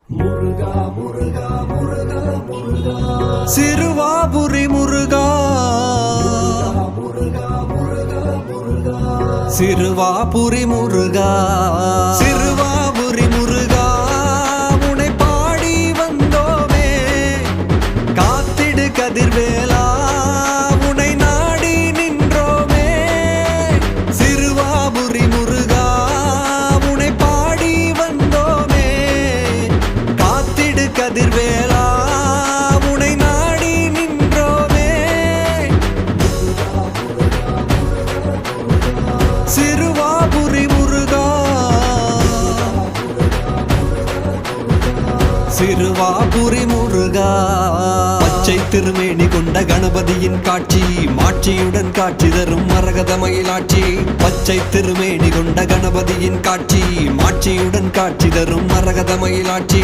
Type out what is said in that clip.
முருகா முருகா முருகா முருகா சிறுவாபுரி முருகா முருகா முருகா முருகா சிறுவாபுரி முருகா சிறுவாபுரி முருகா உன்னை பாடி வந்தோமே காத்திடு கதிர்வேலா உன்னை நாடி நின்றோமே சிறுவாபுரி முருகா உன்னை பாடி வந்தோமே காத்திடு கதிர்வேலா உன்னை நாடி நின்றோமே சிறுவாபுரி முருகா சிறுவாபுரி முருகா பச்சை திருமேனி கொண்ட கணபதியின் காட்சி மாட்சியுடன் காட்சி தரும் மரகத மயிலாட்சி பச்சை திருமேனி கொண்ட கணபதியின் காட்சி மாட்சியுடன் காட்சி தரும் மரகத மயிலாட்சி